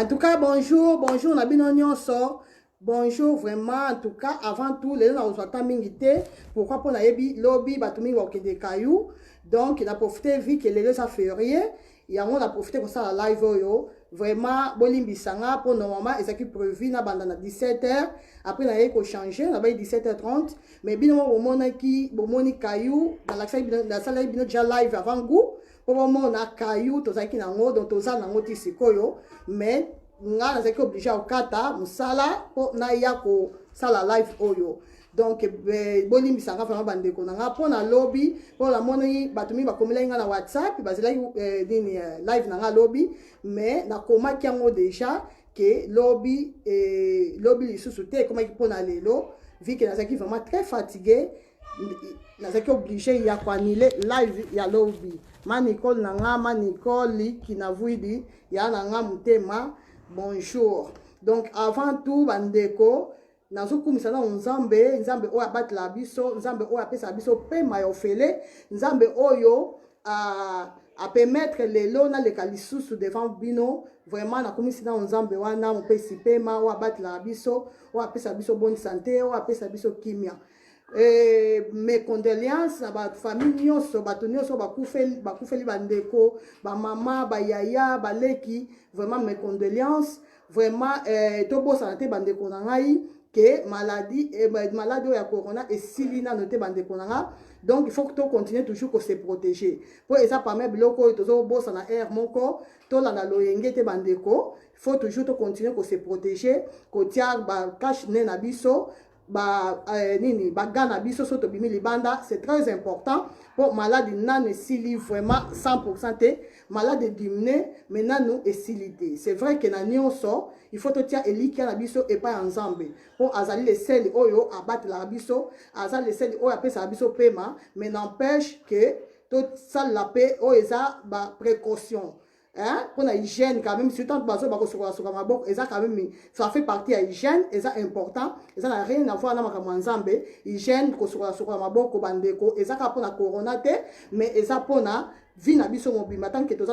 En tout cas, bonjour, bonjour, Nabino Nyonso. Bonjour, vraiment, en tout cas, avant tout, les gens ont mingité. Pourquoi pour naebi lobby, batumi wa des cailloux. Donc, il a profité, vu que les gens férié. Il a profité pour ça la live yo. Vraiment, bolimbi sanga pour normalement, ils ont prévu na bandana 17h. Après, on a eu changer, on a 17h30. Mais bien, on a qui, bon, caillou, dans la salle, il y a déjà live avant goût. Pour le moment, on a caillou, tout ça qui n'a pas, donc tout ça n'a pas été mais nga na zaki obligé au kata musala po na yako sala live oyo donc bolim bisanga vraiment bande ko nga po na lobby po la moni batumi ba komela nga na WhatsApp bazela dini live na nga lobby mais na koma kiango déjà que lobby lobby lisusu te koma ki pona lelo vu que na zaki vraiment très fatigué na zaki obligé ya ko annuler live ya lobby manicole nanga manicole qui na vuidi ya nanga mutema. Bonjour. Donc avant tout bandeko nazokumisa na nzambe oyo abatela biso nzambe oyo apesa biso pema ya ofele nzambe oyo a permettre lelo na leka lisusu devant bino vraiment nakumisi na nzambe wana mopesi pema oyo abatela biso oyo apesa biso bonne santé oyo apesa biso kimia. Mes condoléances à ma famille nyonso bato nyonso bakufeli bandeko ba mama ba yaya ba leki vraiment mes condoléances vraiment tobo santé bandeko na ngai que maladie maladie ya corona et silina noté bandeko na nga donc il faut que tu continues toujours que se protéger pour ça permet biloko tozo bossa na air moko to la loyenge te bandeko il faut toujours to continuer que se protéger ko tia ba cache ne na biso nini bagana biso soto bimi libanda c'est très important pour malade nane sili vraiment 100% te malade diminué maintenant nous et silité c'est vrai que na nyonso il faut te tia elikia na biso et pas ensemble pour azali les sel oyo abattre la biso azali les sel oyo apesa biso pema mais n'empêche que tout ça la paix o eza ba précaution. Hein? Pour la hygiène quand même, surtout quand même, ça fait partie de l'hygiène, et ça important, et ça n'a rien à voir avec l'hygiène, hygiène, et ça pour la corona, mais et ça pour la vie na biso mobile tant que tout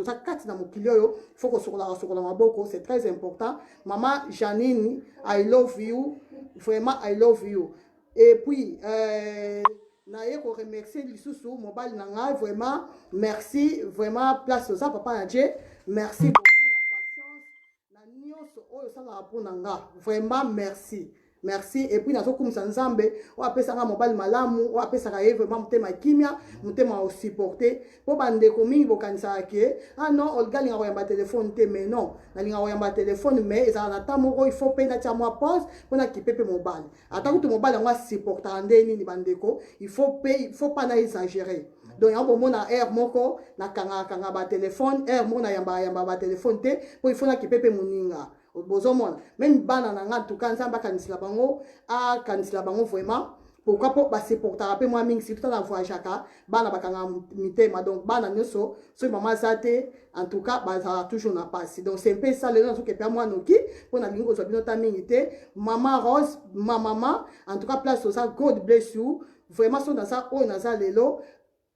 ça quatre dans mon kilio faut que sur la maboko c'est très important. Maman Janine, I love you, vraiment I love you. Et puis naye ko remercier lisusu mobile nanga vraiment merci vraiment place ça papa Nadje merci beaucoup la patience na nyonso oyo sala pour nanga vraiment merci et puis nazo kumisa nzambe o apesa nga mobile malamu o apesa ka vraiment mutema kimia mutema o supporter po bande ko mingi bokanisa ke ah non olga linga ko yamba téléphone te mais non na linga ko yamba téléphone mais ezala na tamoko il faut pena tia moi pause pona kipepe mobile ata kutu mobile ngwa supporter ndeni ni bandeko il faut pas na exagérer donc yambo mona air moko na kanga ba téléphone air mona yamba ba téléphone te po il faut na kipepe muninga bozomona même bana na nga en tout cas nzamba kanisila bango vraiment pourquoi pas passer pour taper moi mingi si tout en voyage aka bana bakanga mitema donc bana nyoso so maman zate en tout cas baza toujours na passe donc c'est un peu ça les gens qui per moi noki pour na lingo so binota mingi te maman Rose ma maman en tout cas place ça God bless you vraiment so dans ça on a lelo.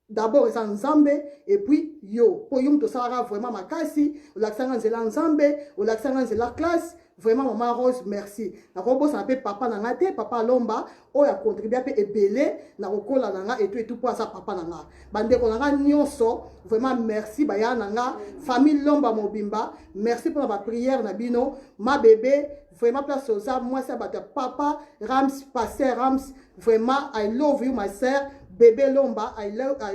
D'abord c'est nzambe et puis yo pour yo to sara vraiment makasi l'accent nzela nzambe ou l'accent nzela classe vraiment maman Rose merci na robo ça appelle papa na ngate papa lomba o ya contribuer pe ebele na kokola nanga et tout pour ça papa nanga bande ko nanga nyonso vraiment merci baya nanga famille lomba mobimba merci pour la prière na bino ma bébé vraiment place aux armes moi ça bata papa Rams pasteur Rams vraiment I love you my sœur bébé lomba I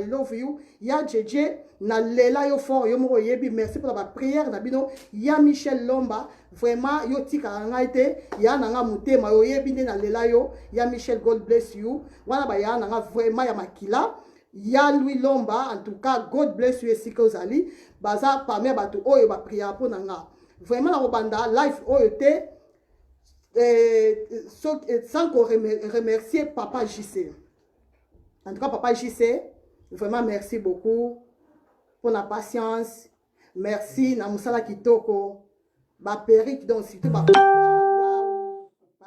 love you ya jeje na lela yo fort yo moko yebi merci pour la prière na bino ya Michel lomba vraiment yo tika ngaite ya nanga mutema yo yebi na lela yo ya Michel God bless you wana ba ya nanga vraiment ya makila ya Louis lomba en tout cas God bless you esika ozali baza parmi bato oyo ba prière pour nanga vraiment na banda life oyo te sans qu'on remercier papa JC. En tout cas, papa JC, vraiment merci beaucoup pour la patience. Merci, Namusala Kitoko. Ba Peric, donc, surtout, papa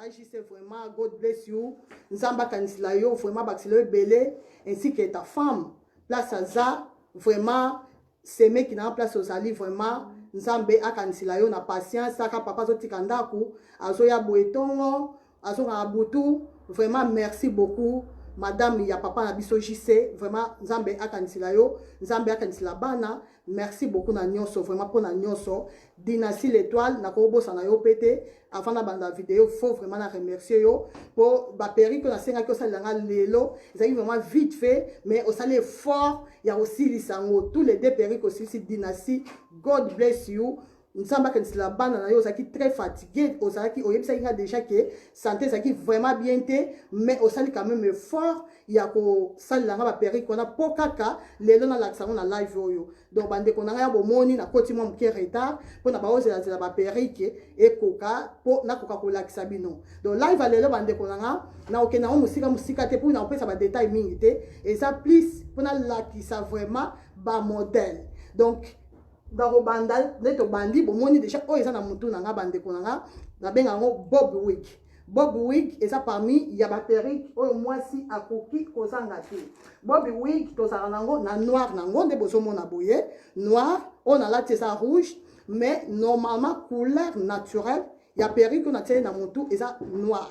JC, vraiment, God bless you. Nzamba Kanisilayo, vraiment, Baxilo Belé, ainsi que ta femme. Place à ça, vraiment, c'est mec qui n'a place aux alliés, vraiment, nzambe akanisila yo na patience aka papa zotika ndaku azoya boetongo azonga butu. Vraiment merci beaucoup madame ya papa na biso JC, vraiment nzambe akanisila yo, nzambe akanisila bana. Merci beaucoup na nyonso, vraiment pour na nyonso. Dynastie l'étoile na kobosa na yo pété avant na banda vidéo, faut vraiment na remercier yo pour ba péri que na senga ko salanga lelo, ça vraiment vite fait mais au salé fort, il y a aussi lisango tous les deux péri que aussi dynastie. God bless you. Nzamba kanisila bana na yo osaki très fatigué, osaki oyebisa inga déjà que santé saki vraiment bien té mais osali quand même fort ya ko salanga ba péri kona pokaka lelo na laksango na live oyo. Donc bande konanga ya bomoni na koti mo mke retard pona ba ozela zela ba péri ke ekoka po na koka ko lakisa bino. Donc live lelo bande konanga na okena o musika te pour na opesa ba détail mingi te et ça plus pona lakisa vraiment ba modèle. Donc dans banda neto bandi bomoni déjà o eza na mutu na nga bande konanga na benga ngo Bob Wig. Bob Wig eza parmi ya ba perruque o mwasi akoki kozanga te. Bob Wig to sa nango na noir nango nde bozo mona boye noir on a la tesa rouge mais normalement couleur naturelle ya perruque na tena mutu eza noir.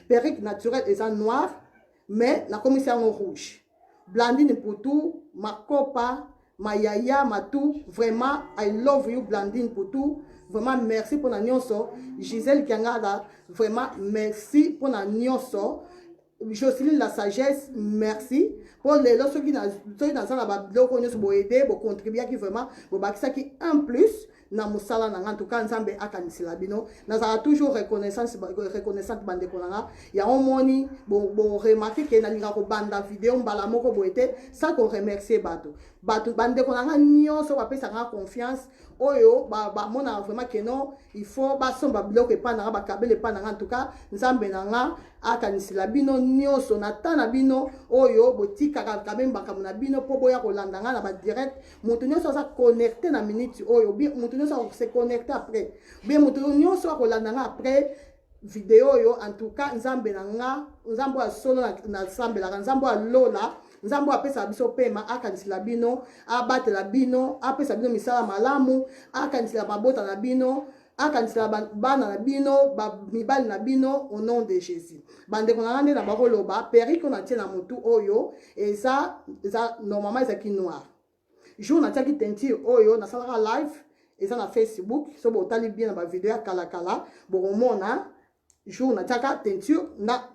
Perruque naturelle eza noir mais la commission en rouge. Blandine Poutou, Makopa, Mayaya, Matou, vraiment, I love you, Blandine Poutou. Vraiment, merci pour la nyonso. Gisèle Kiangada, vraiment, merci pour la nyonso. Jocelyne La Sagesse, merci. Pour les gens qui dans la Babylone, pour aider, pour contribuer, qui vraiment, pour qui un plus. Na musala na en tout cas nzambe akanisila bino nazala toujours reconnaissance bande konanga ya omoni bon remarquer que na linga ko banda vidéo mbala moko boete ça qu'on remercier bato bande konanga nyonso ba pesa nga confiance oyo ba mona vraiment que non il faut ba somba bloquer pas na ba kabele pas na en tout cas nzambe nanga akanisila bino nyonso na tana bino oyo botika ka même bakamuna bino po boya ko landanga na ba direct moto nyonso sa connecter na minute oyo bi moto nyonso se connecter après bien moto nyonso ko landanga après vidéo yo en tout cas nzambe nanga nzambo a solo na nzambe la nzambo a lola nzambo apesa biso pema akanisila bino abatela bino apesa bino misala malamu akanisila mabota na bino akanisila bana na bino mibali na bino au nom de Jésus. Bande konanga nde na bakoloba perruque na tie na mutu oyo eza normalement ezaki noir. Jour na tiaki teinture oyo na salaka live eza na Facebook so botali bien na ba vidéo ya kala kala bokomona jour na tiaka teinture na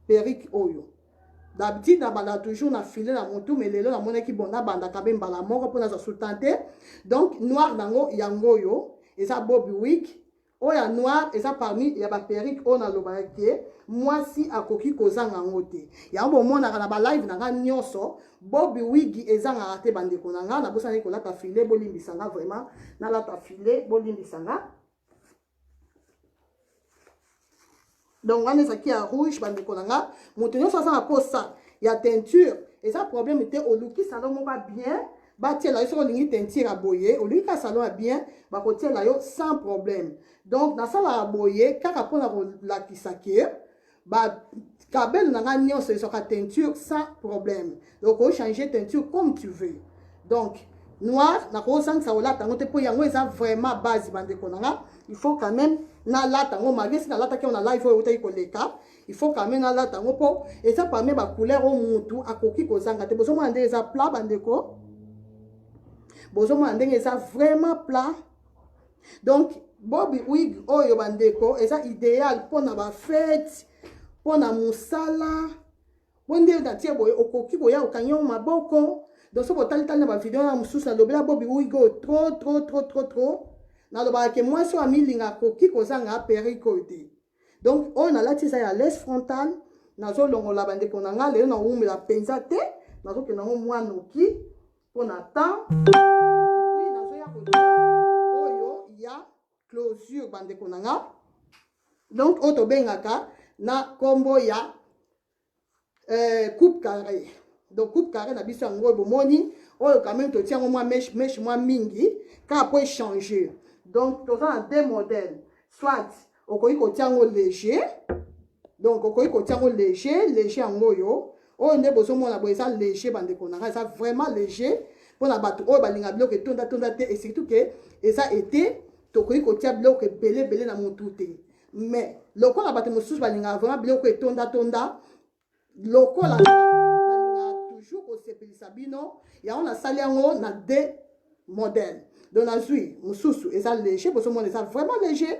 perruque oyo. D'habitude na banda toujours na filet na mutu mais lelo na monaki bona banda kabe mbala moko pona za sultante. Donc noir nango yango yo eza Bob Wig oya noir eza parmi ya ba perruque on a lobake mwasi akoki kozanga ngote ya bomona na ba live na nga nyonso Bob Wig ezanga te bande konanga na bosani ko lata filet bolimbisanga vraiment na lata filet bolimbisanga. Donc on est aquí à rouge bande konanga moto nyonso sa posa ya teinture et ça problème était au luki salon mo ba bien batie la yo so lingi teinture a boyer au luki salon a bien ba ko tie la yo sans problème. Donc na sala a boyer kaka pona ko la kisake ba kabel na nga nyonso so ka teinture sans problème. Donc on changer teinture comme tu veux. Donc noir na ko sang sa ola tango te po yango eza vraiment base bande konanga il faut quand même na lata ngo magesi na lata ke on a live oyo utai koleka il faut quand même na lata ngo po et ça parmi ba couleur o mutu akoki kozanga te bozo mande eza plat bandeko bozo mande eza vraiment plat. Donc Bob Wig oyo bandeko eza idéal pona ba fête pona musala bonde na tie boye okoki koya okanyo maboko. Donc so botali tali na ba vidéo na mususu na lobela Bob Wig trop na loba ke moi so amilinga koki kozanga perruque te. Donc on a la tisa ya laisse frontale nazo longola bande konanga le na umela penza te nazo ke nango mwana oki pona temps oui nazo ya kodia oyo ya closure bande konanga. Donc auto bengaka na kombo ya coupe carré. Donc coupe carré na biso ngo bomoni oyo quand même to tiango moi mèche moi mingi ka po changer. Donc tous en deux modèles soit okoki ko tiango léger donc okoki ko tiango léger ango yo oyo nde bozo mona bo eza léger bande konanga eza vraiment léger pour na bato oyo balinga biloko etonda tonda te et surtout que eza été tokoki kotia biloko ebele na motu te mais lokola bato mosusu balinga vraiment biloko etonda tonda lokola balinga toujours kosepelisa bino yango nasali yango na deux modèles donc nazwi mosusu eza léger bozomona eza vraiment léger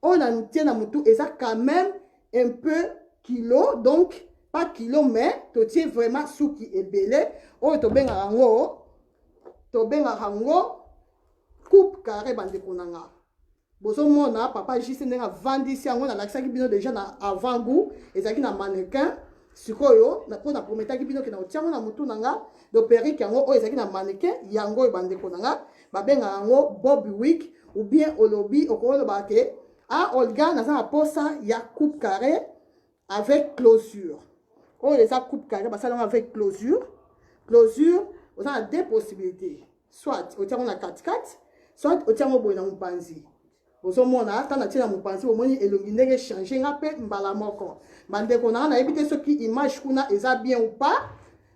oyo na tie na motu eza quand même un peu kilo donc pas kilo mais totie vraiment suki ebele oyo tobengaka yango coupe carré bandeko na nga bozomona papa juste ndenge avandisi yango nalakisaki bino déjà na avant goût ezalaki na mannequin sikoyo mpo na prometaki bino ke na otiango na motu na nga do perike yango oyo ezalaki na mannequin yango oyo bandeko na nga babengaka yango bob wig ou bien olobi okoloba ke Olga naza na posa ya coupe carré avec closure oyo eza coupe carré basalango avec closure oza na deux possibilités soit otiango na 4-4 soit otiango boye na mopanzi bozomona tana tia na mopanzi omoni elongi ndenge change nga mpe mbala moko bandeko nanga nayebi te soki image kuna eza bien ou pas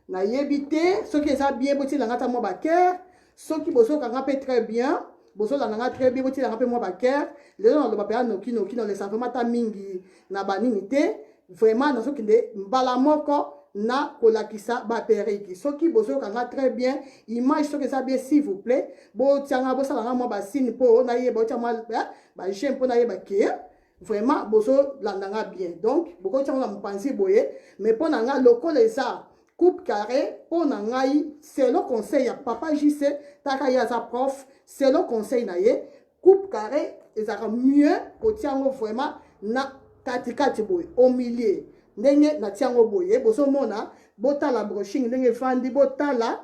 nayebi te soki eza bien botielanga ta mwa baker soki bozokanga mpe très bien bozolandanga très bien botielanga mpe mwa baker lelo naloba mpe anoki nolesa vraiment ta mingi na banini te vraiment nazokende mbala moko na kolakisa baperiki soki bozokanga très bien image soki eza bien s'il vous plaît botianga bosalanga mwa basine mpo nayeba otia mwa bagem mpo nayeba ke vraiment bozolandanga bien donc bokotiango na mopanzi boye mais mpo na nga lokola eza coupe carré mpo na ngai selo conseil ya papa JC taka ye aza prof selo conseil na ye coupe carré ezalaka mieux kotiango vraiment na katikati boye au milieu ndenge natiango boye bozomona botala brushing ndenge efandi botala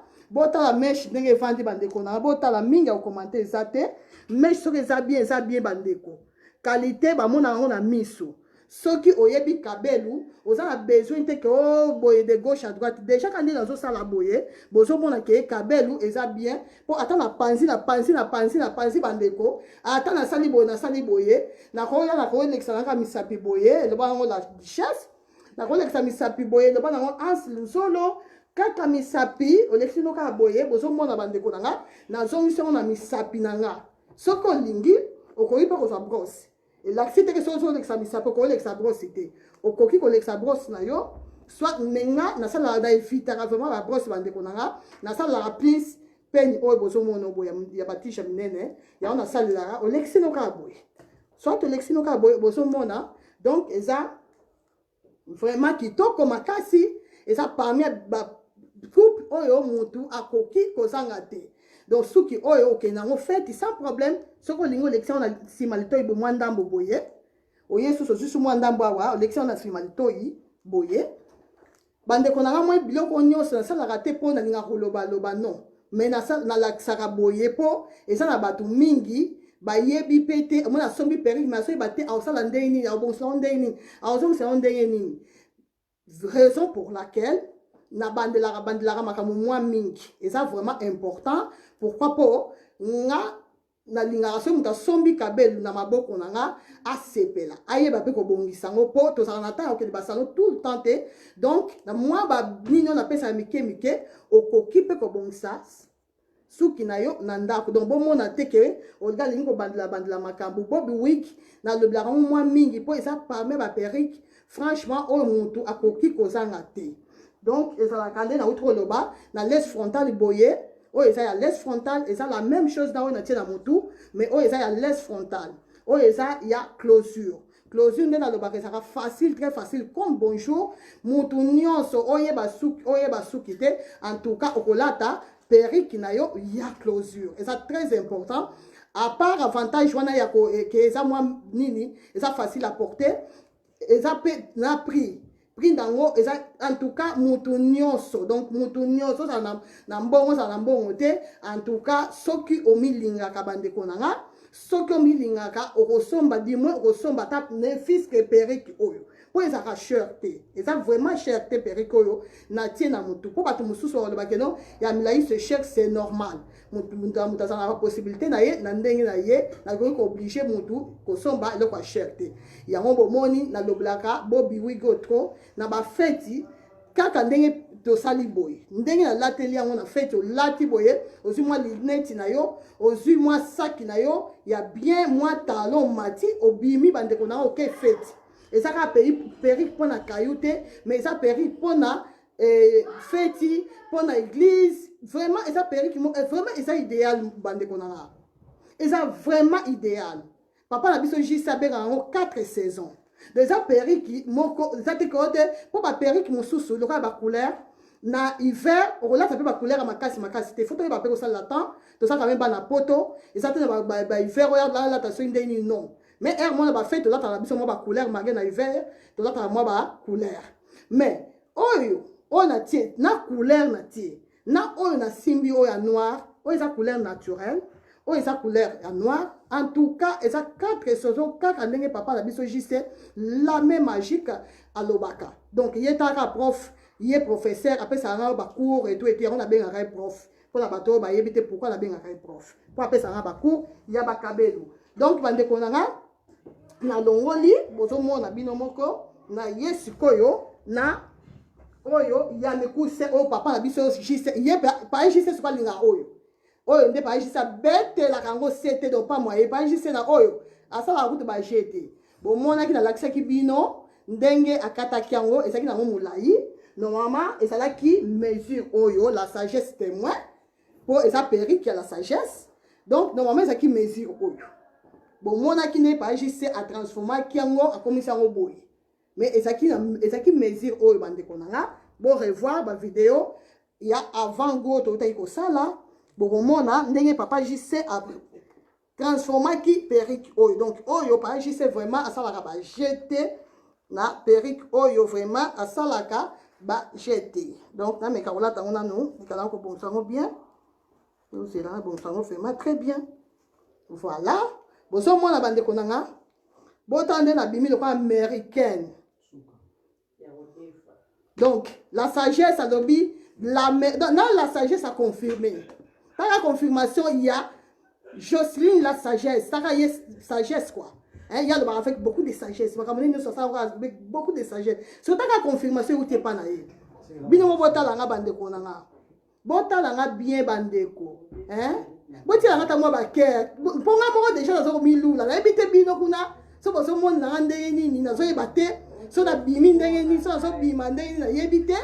meche ndenge efandi bandeko na botala mingi ya kokomante eza te meche soki eza bien bandeko qualité bamona yango na miso soki oyebi kabelu oza na besoin te ke boye de gauche à droite déjà kandi nazosala boye bozomona ke kabelu eza bien mpo ata na panzi bandeko ata nasali boye nakoyelekisa nanga misapi boye eloba yango la duchesse nakolekisa misapi boye eloba nango anse luzolo kaka misapi olekisi no kaka boye bozomona bandeko nanga nazongisi yango na misapi nanga soki olingi okoki mpe kozwa brosse elakisi teke soki ozolekisa misapi okolekisa brosse te okoki kolekisa brosse na yo soit menga nasalaka na evitaka vraiment babrosse bandeko nanga nasalaka plus peigne oyo bozomona boye ya batisha minene yango nasalelaka olekisi no kaka boye soit olekisi no kaka boye bozomona donc eza vraiment kitoko makasi eza parmi coupe oyo mutu akoki kozanga te donc suki oyo okende yango feti sans problème soki olingi olekisa na nsima litoi bo mwa ndambo boye oye susu osusu mwa ndambo awa olekisa na nsima litoi boye bandeko nanga mwa biloko nyonso nasalaka te mpo nalinga kolobaloba non mais nalakisaka boye mpo eza na bato mingi bayebi mpe te omona asombi perike mais asoyeba te aosala ndenge nini aobongisao ndenge nini aozongisao ndenge nini raison pour laquelle nabandelaka makambo mwa mingi eza vraiment important pourquoi po nga nalingaka soki moto asombi kabelu na maboko na nga asepela ayeba mpe kobongisa yango mpo tozala na temps ya kokende basalo tout le temps te donc na mwa banini oyo napesaka mike okoki mpe kobongisa suki na yo na ndako donc bomona te ke olga lingi kobandela makambo bobi wig nalobelaka ngo mwa mingi mpo eza parmi baperike franchement oyo motu akoki kozanga te donc ezalaka nde nauti koloba na laisse frontale boye oyo eza ya laisse frontale eza la même chose na oyo natie na motu mais oyo eza ya laisse frontale oyo eza ya closure nde nalobaka ezalaka facile très facile comme bonjour motu nyonso oyeba suki te en tout cas okolata perike na yo ya closure eza très important à part avantage wana ya ke eza mwa nini eza facile à porter eza mpe na prix nango eza en tout cas mutu nyonso donc mutu nyonso ozala na mbongo ozala na mbongo te en tout cas soki omilingaka bandeko nanga soki omilingaka okosomba dimoi okosomba ata ne fiske perike oyo mpo ezalaka cher te eza vraiment cher te perike oyo natie na mutu mpo bato mosusu balobake no ya milai se cher c'est normal mutu azalaka possibilité na ye na ndenge na ye nakoki kooblige mutu kosomba eloko ya cher te yango bomoni nalobelaka bobi wigo tro na bafeti kaka ndenge to sali boye ndenge na lateli yango na fete olati boye ozwi mwa lineti na yo ozwi mwa saki na yo ya bien mwa talon mati obimi bandeko na oke fete eza kaka perike mpona kayu te mais eza perike mpona feti mpona église vraiment eza perike vraiment eza idéal bandeko na nga eza vraiment idéal papa na biso juste abenga yango 4 saisons déjà periki moko zate ko te po ba periki mosusu lokola ba couleur na hiver olata pe ba couleur makasi te photo ba pe ko sala temps to ça quand même ba na poto ezate na ba hiver oya la ta so ndeni non mais er mo na ba fête olata na biso mo ba couleur magé na hiver to lata mo ba couleur mais oyo on a tie na couleur na tie na oyo na simbi oyo ya noir oyo eza couleur naturelle oyo eza couleur ya noir en tout cas eza 4 saisons kaka ndenge papa na biso juste la même magique à l'obaka donc ye taka prof ye professeur apesa nga ba cours et tout yango na benga prof pour la bato ba yebite pourquoi la benga prof pour apesa nga ba cours ya ba kabelo donc bande konanga na longoli bozo mona bino moko na yesikoyo na oyo ya mekuse o papa na biso juste ye pa juste so linga oyo nde pa jisa bete la kango sete do pa moye pa jisa na oyo asala kutu ba jete bo mona ki na lakisa ki bino ndenge akata kiango ezaki na molai normalement ezala ki mesure oyo la sagesse témoin pour eza perike ya la sagesse donc normalement ezaki mesure oyo bo mona ki ne pa jisa a transformer kiango akomisa ngo boye mais ezaki mesure oyo bande konanga bo revoir ba vidéo ya avant go to tayi ko sala Boromona, ndenge papa JC a transformé qui perruque oyo. Donc oyo papa JC vraiment à salaka ba jeter na perruque oyo vraiment à salaka ba jeter. Donc na me karola tangona nous, nikala ko bon sango bien. Nous c'est là bon sango vraiment très bien. Voilà. Boso mona bande konanga. Botande na bimi lokwa américaine. Donc la sagesse a dobi dans la sagesse a confirmé. Par la confirmation, il y a Jocelyne la sagesse. Ça y est sagesse quoi. Il y a avec beaucoup de sagesse. Avec beaucoup de sagesse. C'est ta confirmation où tu n'es pas naïf. Bino mo bota langa bandeko nanga. Bota langa bien bandeko. Boti langa ta mo ba ke. Ponga mo déjà na zo milu la. Ebite bino kuna. So bo so mo na ndenge nini na zo ebate. So na bimi ndenge nini so bima ndenge na yebite.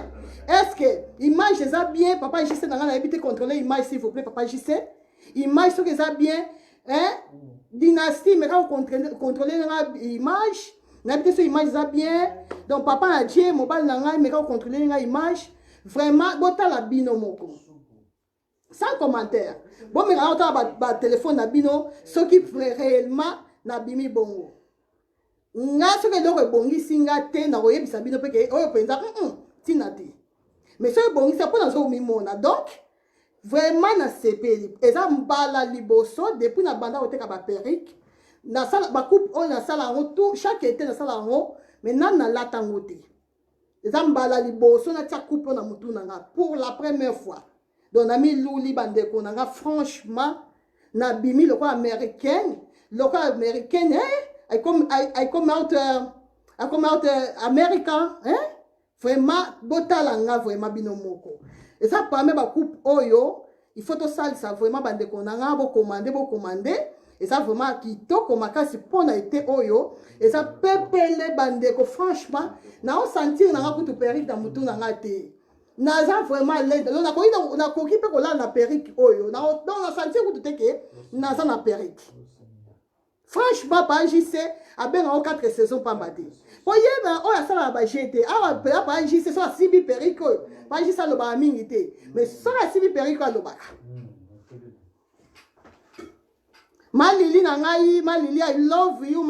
Est-ce que image ça bien papa JC dans la habité contrôler image s'il vous plaît papa JC image ce que ça bien dynastie mais quand contrôler l'image n'habite sur image ça bien donc papa a dit mobile nanga mais quand contrôler l'image vraiment bota la bino moko sans commentaire bon mais quand on a téléphone na bino ce qui réellement na bimi bongo nga ce que donc bongi singa te na oyebisa bino pe ke oyo penza tinati. Mais ce bon, c'est pas dans ce mimona. Donc, vraiment, na sepeli. Et ça, mbala liboso, depuis na banda ote kaba perike. Na sala, ba coupe, on na sala en tout, chaque été na sala en mais nan na latangote. Et ça, mbala liboso, na tia coupe na mutu nanga. Pour la première fois. Donc, na mi louli bande konanga, franchement, na bimi, le quoi américaine, I come out American, vraiment botalanga vraiment binomoko et ça permet ba coupe oyo il faut to sal ça vraiment bande konanga bo commander et ça vraiment kitoko makasi pona été oyo et ça pepele bande ko franchement na on sentir na kutu perike dans mutu nanga te na za vraiment l'aide na ko ina na ko kipe ko la na perike oyo na on sentir kutu te ke na za na perike franchement pas JC a ben en 4 saisons pas batté. Voyez ben on a ça la bajete ah pas JC so sibi periko pas JC lo ba mingité mais so la sibi periko lo ba Malili na ngai Malili I love you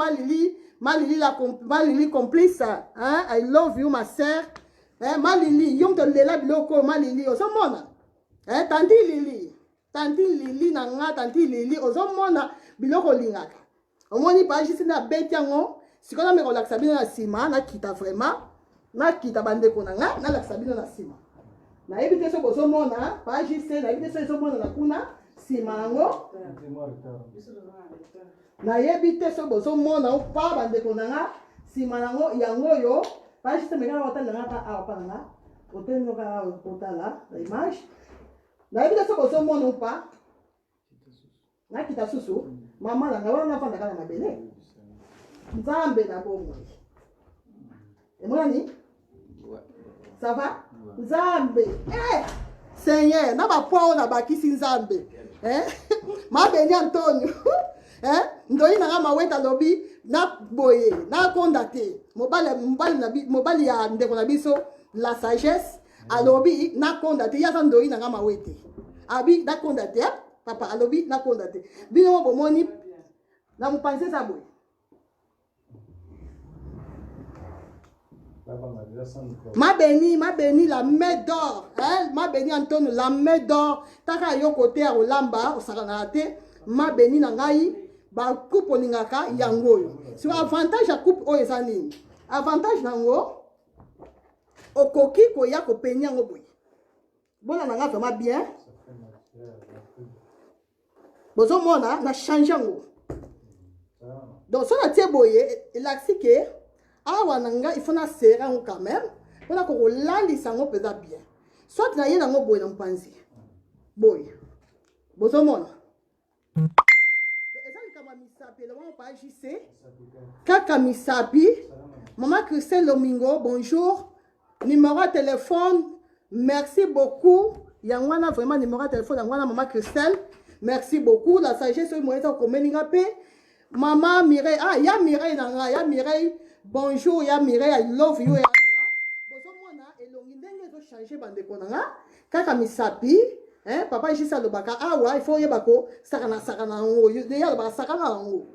Malili complice hein I love you ma sœur hein Malili yom to lela biloko Malili ozomona hein tanti Lili na nga tanti Lili ozomona biloko lingaka omoni pa juste na beti yango sikola me relaxa bino na sima na kita vraiment na kita bande konanga na relaxa bino na sima na ebite so bozo mona pa juste na ebite so mona na kuna sima yango na ebite so bozo mona o pa bande konanga sima yango yango yo pa juste me kana otala nga ta apa nga côté nous là l'image na bien ça qu'on monte ou pas na kita susu maman na wana fanda kana mabele nzambe na bomo et moi ni ça va nzambe Seigneur na ba poa na bakisi nzambe ma beni Antonio ndoi na ngama weta lobi na boye na kondate mobali ya ndeko na biso la sagesse alobi na kondate ya ndoi na ngama wete abi na kondate papa alobi na kondate bino bomoni na mupanze sa boye ma béni la main d'or ma béni Antonio la main d'or taka yo côté ya olamba osakana te ma béni na ngai ba coupe olingaka yango yo sur avantage ya coupe oyo eza nini avantage nango okoki koya kopeni yango boye bona na nga vraiment bien bozomona na change yango donc so na tie boye elakisi ke awa na nga il faut na serrer yango quand même mpona kokolalisa yango mpenza bien soit na ye nango boye na mopanzi boye bozomona eza likambo ya misapi elongo pa JC kaka misapi maman Christelle Lomingo bonjour numéro de téléphone merci beaucoup yango wana vraiment numéro de téléphone yango wana maman Christelle merci beaucoup la sagesse oyo moyeza komeninga mpe maman Mireille ya Mireille nanga ya Mireille bonjour ya Mireille I love you ya nanga bozomona elongi ndenge ezochanger bandeko nanga kaka misapi papa JC alobaka awa il faut oyeba ko sakana yango ye alobaka sakana yango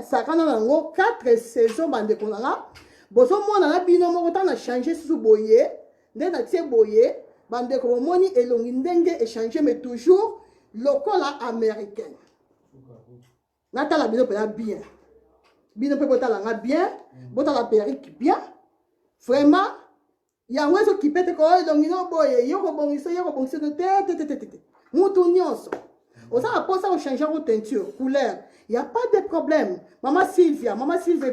sakana yango 4 saisons bandeko nanga bozomona na bino moko ntango na changer susu boye nde na tie boye bandeko bomoni elongi ndenge échanger mais toujours lokola américaine natala bino mpenza bien bino mpe botalanga bien botala perrique bien vraiment yango ezokipe te koyo elongi no boye yo kobongisa te mutu nyonso osala mposa kochange yango teinture couleur y a pas de problème mama Sylvia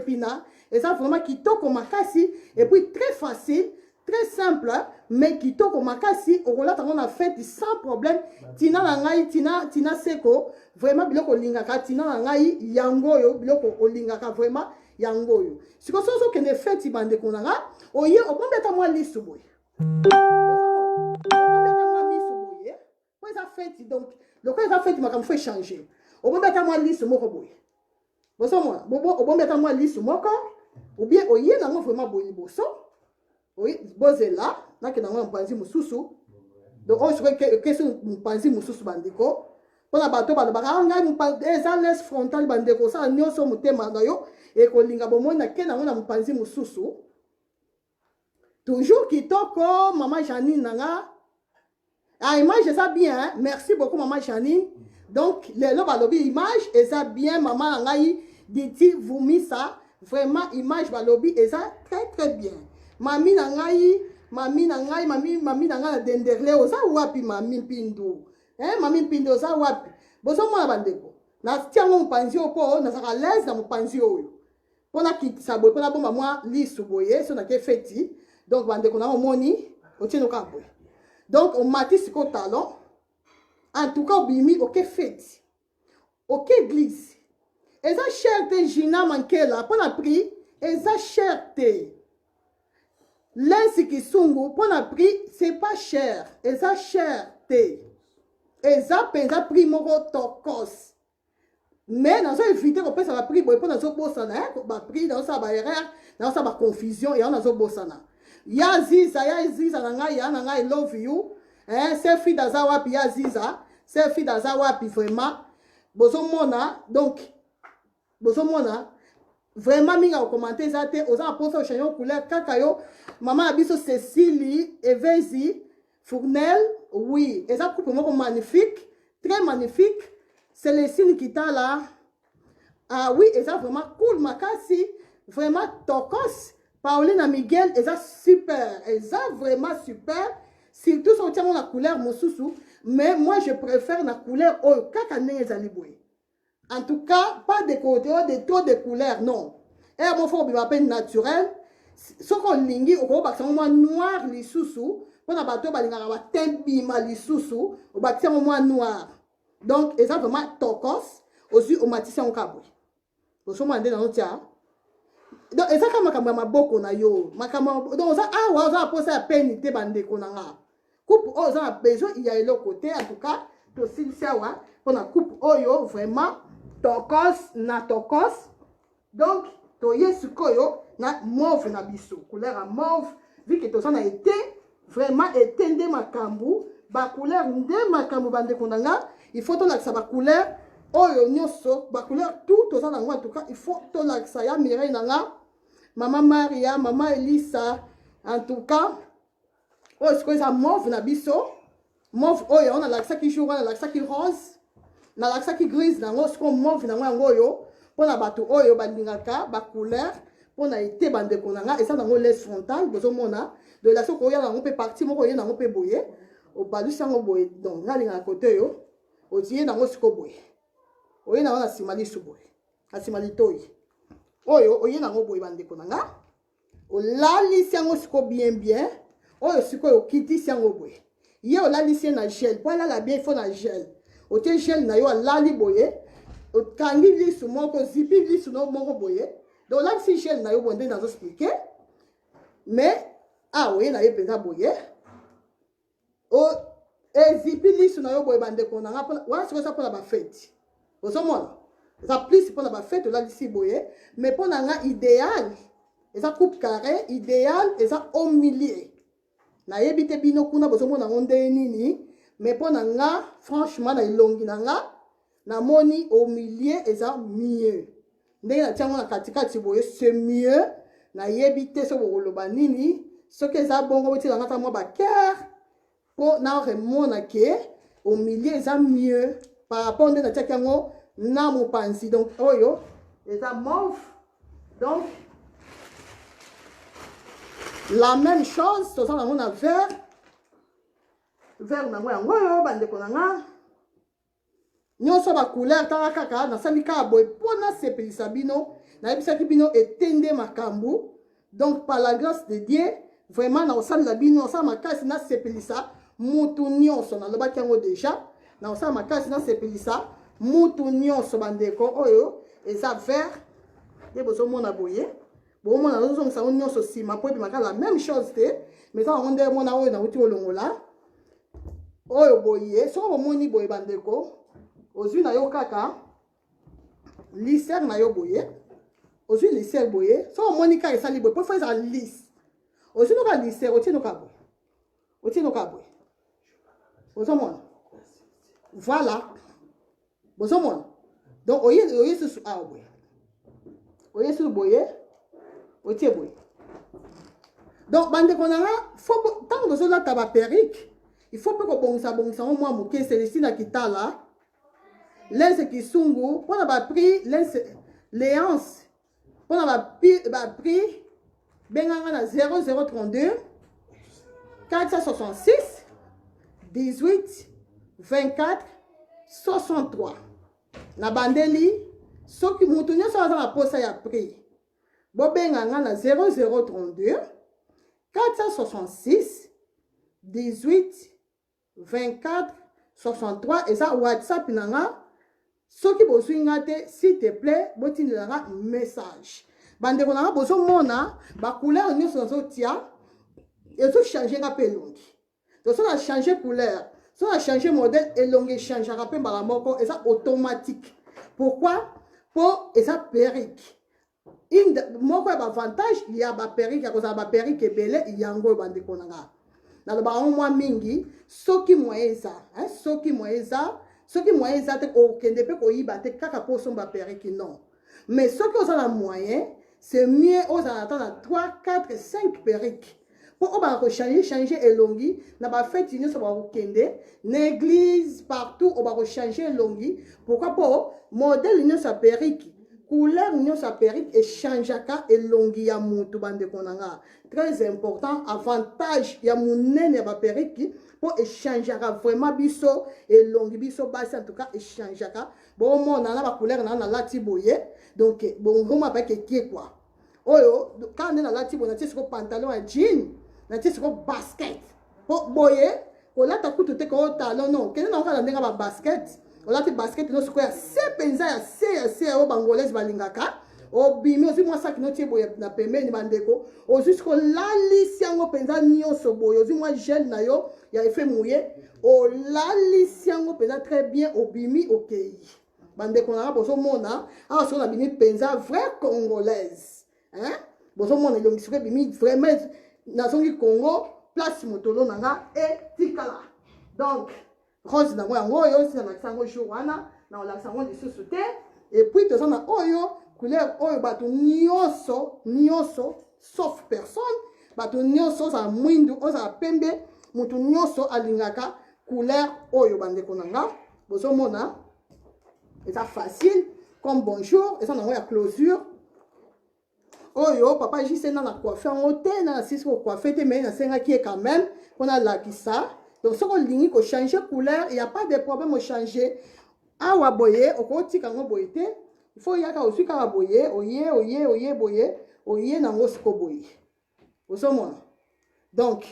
Pina eza vraiment kitoko makasi et puis très facile très simple mais kitoko makasi okolata ngo na fête sans problème tina na ngai tina seko vraiment biloko olingaka tina na ngai yango oyo biloko olingaka vraiment yango oyo siko soso kende fête bandeko na nga oye obombeta mwa lisu boye po eza fête donc lokola eza fête makambo fo échanger obombeta mwa lisu moko boye bosomona obombeta mwa lisu moko ou bien oye nango vraiment boye liboso oui bozela nakenda ngo mpanzi mosusu donc on serait que mpanzi mosusu bandeko mpona bato balobaka ngai eza les frontal bandeko osala nyonso motema na yo ekolinga bomoi nakenda ngo na mpanzi mosusu toujours kitoko mama Janine nanga image eza bien merci beaucoup mama Janine donc lelo balobi image eza bien mama na ngai Diti Vumisa vraiment image balobi eza très bien mami na ngai mami na ngai na denderle oza wapi mami mpindu mami mpindu oza wapi bozomona bandeko natia ngo mopanzi oyo mpo nazaka lese na mopanzi oyo mpona kitisa boye mpona bomba mwa lisu boye so nake feti donc bandeko na omoni otienoka boye donc omati siko talon en tout cas obimi oke feti oke église eza cher te Gina Mankela mpona prix eza cher te lensi kisungu mpona prix c'est pas cher eza cher te eza mpenza prix moko tokos mais nazo éviter kopesa ba prix boye mpo nazobosana baprix nazosala baerreur nazosala baconfusion yango nazobosana ya ziza na ngai ya na ngai love you selfie daza wapi ya ziza selfie daza wapi vraiment bozomona donc bozomona vraiment mingi akokomante eza te oza na mposa ochange couleur kaka yo mama na biso Cécilie Evezi Fournel oui eza coupe moko magnifique très magnifique Célestine Kitala oui eza vraiment cool makasi vraiment tokos Pauline Miguel eza super eza vraiment super surtout so otiango na couleur mosusu mais moi je préfère na couleur oyo kaka ndenge ezali boye. En tout cas, pas de côté, de trop de couleurs, non. Et mon frère, il va naturel. Ce qu'on lingi, on va passer au moins noir, les sous-sous. Pour na bateau balingaka ba tembima lisusu au bâti moi noir. Donc et ça vraiment tokos aussi au matissé en cabo. Au somo ande na otia. Donc et ça comme makambo maboko na yo. Makambo donc ça ah wa ça poser à peine te bande konanga. Coupe oh ça a besoin il y a l'autre côté en tout cas to silsia wa pour na coupe oyo vraiment tokos na tokos. Donc to yesukoyo na mauve na biso couleur à mauve vu que to ça na été vraiment étende makambu ba couleur nde makambu bande konanga il faut to la ça ba couleur oyo nyonso ba couleur tout to ça en tout cas il faut to la ça ya Mireille nanga maman Maria maman Elisa en tout cas oh ce que ça mauve na biso mauve oyo on a la ça qui joue on a la ça qui rose na la ça qui grise na ngo ce qu'on mauve na ngo oyo pour la bateau oyo bandingaka ba couleur pour na été bande konanga et ça dans laisse frontale besoin mona de la so ko ya na ngo pe parti moko ye na ngo pe boye au balu sango boye donc na linga côté yo o tie na ngo siko boye oye na wana simali su boye asimali toyi oyo oye na ngo boye bande konanga o lali sango siko bien bien oyo siko yo kiti sango boye ye o lali sie na gel pour la bien il faut na gel o tie gel na yo lali boye o kangi lisu moko zipi lisu no moko boye donc là si gel na yo bonde na zo expliquer mais ah oui na ye penza boye o zipi lisu na yo boye bande konanga wana siko ça pour la ba fête osomona ça plus pour la ba fête là ici boye mais pour nga idéal et ça coupe carré idéal et ça au milieu na yebite bino kuna bosomona onde nini mais pour nga franchement na ilongi nga na moni au milieu et ça mieux ndenge na tiango na katikati boye c'est mieux na yebite so boloba nini ce que ça bongo boti nga ta mo ba cœur pour na remona que au milieu ça mieux par rapport à na tiango na mo pansi donc oyo et ça mauve donc la même chose to ça on a vert na ngo yo bande konanga nyonso ba couleur ta kaka na sandika boy pona sepelisa bino na ebisaki bino etende makambu donc par la grâce de Dieu vraiment na osala bino osala makasi na sepelisa mutu nyonso na lobaki yango déjà na osala makasi na sepelisa mutu nyonso bandeko oyo eza vert ye bozomona boye bomona nozongisa ngo nyonso sima po ebimaka la même chose te mais ça on mona oyo na uti olongola oyo boye soko bomoni boye bandeko ozwi na yo kaka lisser na yo boye ozwi lisser boye so omoni kaka esali boye po fa ezala lisse ozwi noka lisser otie noka boye ozomona voilà bozomona donc oye susu awa boye oye susu boye otie boye donc bandeko na nga ntango tozolata baperike il faut mpe kobongisa ngo mwa moke Célestine na kitala lense kisungu mpona baprix léance mpona baprix benganga na 0032 466 18 24 63 na bandeli soki mutu nyonso aza na posa ya prix bobenganga na 0032 466 18 24 63 eza WhatsApp nanga soki bozwi nga te s'il te plaît botindelanga message bandeko nanga bozomona bacouleur nyonso nazotia ezochange nga mpe elongi donc so na change couleur so na change modèle elongi echangeaka mpe mbala moko eza automatique pourquoi po eza perike moko ya bavantage ya baperike ya kozala baperike ebele yango oyo bandeko nanga nalobaka ngo mwa mingi soki moyen eza te okende mpe koyiba te kaka mpo osomba periki non mais soki oza na moyen c'est mieux ozala ata na 3 4 5 periki mpo oyo baka kochange elongi na bafeti nyonso bakokende na église partout oyo bakochange elongi pourquoi mpo modele nyonso ya periki couleur nyonso ya perike echangeaka elongi ya mutu bandeko na nga très important avantage ya monene ya baperiki mpo echangeaka vraiment biso elongi biso basi en tout cas echangeaka bomona na bacouleur na nalati boye donc bongoma bayeke ekie kua oyo ka nde nalati boye natie siko pantalon ya jean natie siko basket boye kolata kutu te ko talon non kene na kala ndenga ba basket olati basket no siko ya se penza ya se o bangolaise balingaka obimi ozi mwa saki no tie boye na pembeni bandeko ozi siko lalisi yango penza nyonso boye ozi mwa gel na yo ya effet mouillé o lalisi yango penza très bien obimi okei bandeko na bozo mona a so na bimi penza vraie congolaise hein bozo mona elongi siko bimi vraiment na zongi Congo place motolo nanga etikala donc rose nango yango oyo si na sango jour wana na ola sango lisusu te et puis to na oyo couleur oyo bato nyonso sauf personne bato nyonso za mwindu oza pembe mutu nyonso alingaka couleur oyo bandeko nanga bozo mona eza facile comme bonjour eza nango ya closure oyo papa jise na coiffe yango te na sisi ko coiffe te mais na senga qui est quand même on a lakisa donc soko lingi ko changer couleur il y a pas de problème au changer awa boye okotika ngo boye te il faut yaka osika ba boye oye boye oye nango siko boye osomona donc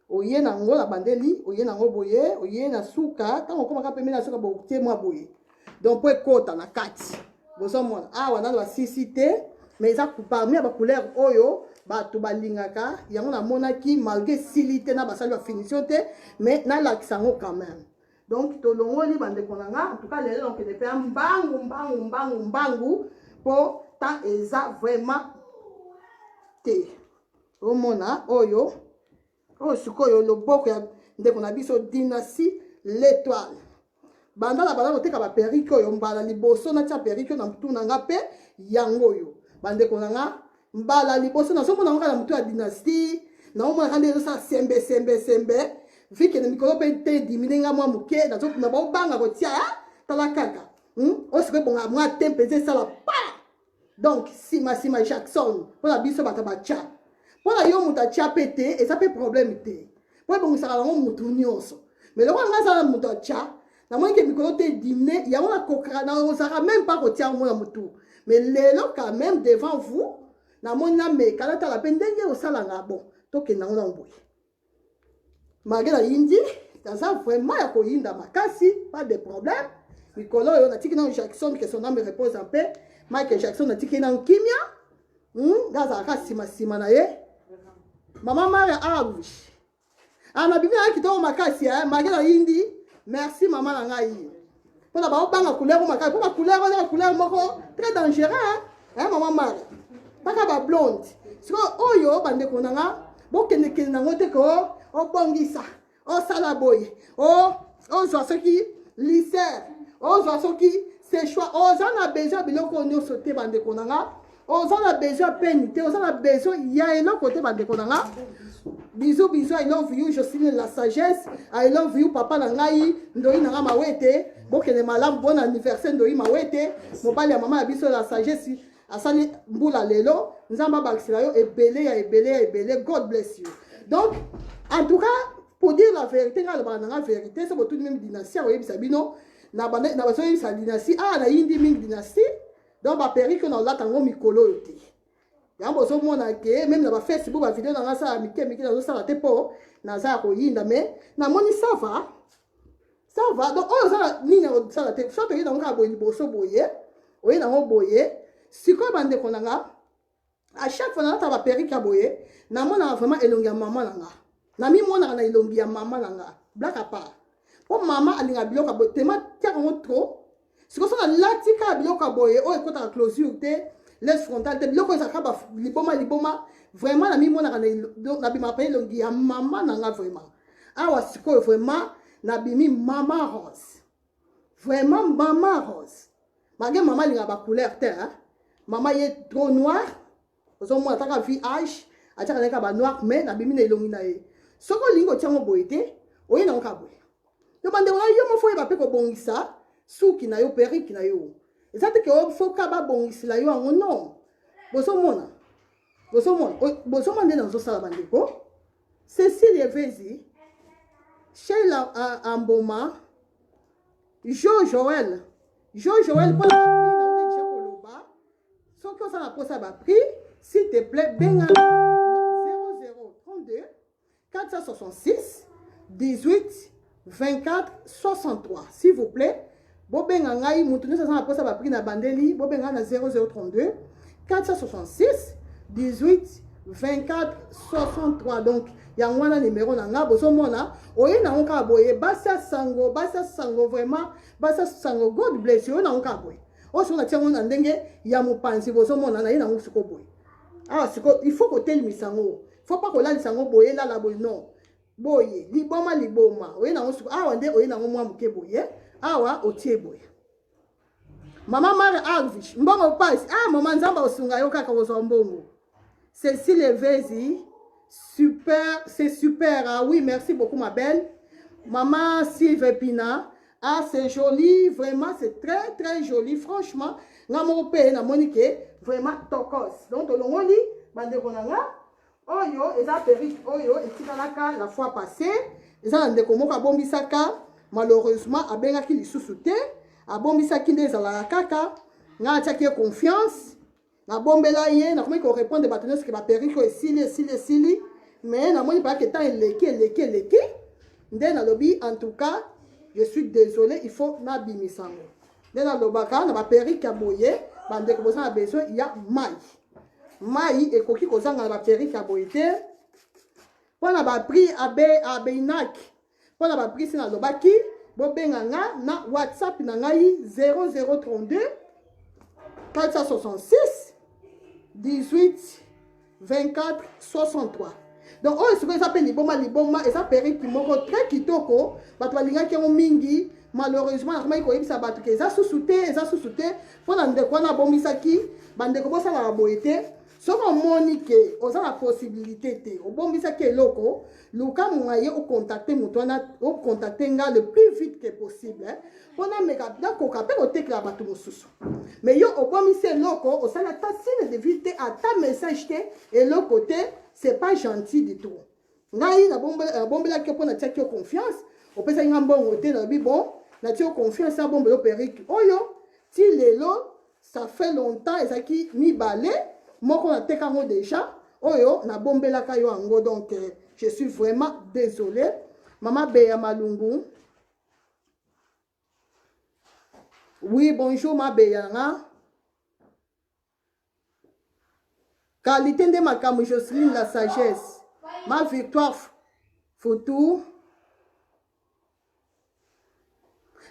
oye nango la bandeli oye nango boye oye na suka tango komaka pembe na suka boye moi boye donc po ekota na kati osomona awa na ba sisite mais ça parmi les couleurs oyo bato balingaka yango na monaki malgré silité na basali ba finition te mais na laksango quand même donc to longoli bande konanga en tout cas les donc de faire mbangu pour ta eza vraiment te omona oyo sikoyo loboko ya ndeko na biso dynastie l'étoile banda la banda oteka ba perike oyo mbala liboso na tia perike na mtu nanga pe yango yo bande konanga mbala liboso na somo na ngala mutu ya dynastie na omona kande sa sembe vike na mikolo pe te dimininga mwa muke na zo na ba banga ko tia tala kaka o se bonga mwa tempe ze sala pa donc sima Jackson pour la biso batabacha pour la yo muta tia pete et ça peut problème te pour bon ça la mutu nyonso mais le nga ça mutu tia na moi que mikolo te dimine ya ona kokra na osara même pas ko tia mwa mutu mais lelo quand même devant vous na mona me kala ta la pendenge o sala nga bon to ke na ona mboye magela indi ça vraiment ya ko yinda makasi pas de problème mikolo yo na tiki na Jackson que son âme repose en paix Michael Jackson na tiki na kimia gaza ka sima na ye mama mara abush ana bibi akito makasi ya magela indi merci maman na ngai pour la banga couleur makasi pour la couleur moko très dangereux hein maman mara baka ba blonde siko oyo bande konanga bokende nango te ko obongisa o sala boye o zo soki lycée o zo soki c'est choix o za na besoin biloko nyonso te bande konanga o za na besoin peine te o za na besoin ya eloko te bande konanga bisous I love you Jocelyne la sagesse I love you papa na ngai ndoi na mawete bokende malamu bon anniversaire ndoi mawete mobali ya mama ya biso la sagesse asali mbula lelo nzamba bakisila yo ebele God bless you donc en tout cas pour dire la vérité la vérité c'est tout même dynastie oyebi sabino na baso yebi sa dynastie na yindi mingi dynastie donc ba perike na lata ngo mikolo yote yango so mona ke même na ba Facebook ba vidéo na ngasa mike na zo sala te po na za ko yinda mais na moni ça va donc on ça nini ça la te so to yinda ngo boye boso boye oye na ngo boye siko bande konanga à chaque fois na ta ba perike boye na mona vraiment elongi ya mama nanga na mi mona na elongi ya mama nanga black à part pour mama alinga biloka boye tema tia ngo trop siko so na latika biloka boye o ekota closure te laisse frontale te biloko ezaka ba liboma vraiment na mi mona na bima pa elongi ya mama nanga vraiment awa siko vraiment na bimi mama rose vraiment mama rose malgré mama linga ba couleur te hein maman est trop noir ozo mo ataka VH ataka neka ba noir mais na bimi na elongi na ye soko lingo tiango boite oye na nka boye to bande wala yo mo foye ba pe ko bongisa suki na yo periki na yo ezate ke o foka ba bongisi la yo ngo non boso mona nde na zo sala bande ko Cécile Vezi Sheila Amboma Jo Joël pour so que ça la pose à prix s'il te plaît benga 0032 466 18 24 63. S'il vous plaît, bobenga ngai mutu ça ça posa ba prix na bandeli, bobenga na 0032 466 18 24 63. Donc yangwana numéro na nga bozo mona oye na onka boye basa sango vraiment basa sango. God bless you na onka boye o so na tiango na ndenge ya mopanzi bozo mona na ye na ngusiko boye. Ah siko il faut que tel misango, faut pas que la lisango boye la boye non boye liboma oye na ngusiko awa nde oye na mwa muke boye awa otie boye. Maman Mare Alvish mbongo passe maman nzamba osunga yo kaka bozo mbongo. Cécile Evezi, super, c'est super. Ah oui, merci beaucoup ma belle. Maman Sylvie Pina, ah c'est joli, vraiment c'est très très joli. Franchement, mon père na Monique, vraiment tokos. Donc on lit, bande konanga, oyo, et ça perrit, oyo, et tikalaka la fois passée, et ça ande komo ka bombisaka, malheureusement, a benga ki li sous-souté, a bombisaki nde la kaka, nga tchaki confiance. Na bombela ye na comment répondre bâtonneuse ce que va périr que sili mais na moni pas que tant leki ndé na lobby. En tout cas je suis désolé, il faut na bimisango ndé na lobaka na ba périr ka boye bande ko bosa besoin il y a mai et koki ko zanga na ba périr ka boyete pona ba prix abeinak pona ba prix na lobaki bobenga nga na WhatsApp na ngai 0032 466 18 24 63. Donc on se appelle liboma et ça périt qui moko très kitoko bato balinga ki mingi malheureusement na ko yebisa bato ke za sous-souté pour na ndeko na bomisaki bande ko bosa la boyete soko monique oza la possibilité te o bomisaki eloko luka mwaye o contacter mutwana o contacter nga le plus vite que possible pour na meka na ko kapé o tekla bato mosusu. Mais yo au bomisé loko au sala tassine de vite à ta message te et l'autre côté c'est pas gentil du tout. Ngai na bombela ke pona tchaki confiance au pesa ngamba ngote na bi bon na tchaki confiance à bombelo perique oyo ti lelo ça fait longtemps et ça qui mi balé moko na tekango déjà oyo na bombela ka yo ango. Donc je suis vraiment désolé maman Beya Malungu. Oui, bonjour ma Beyanga. Qualité de ma cam, Jocelyne la sagesse. Ma victoire photo.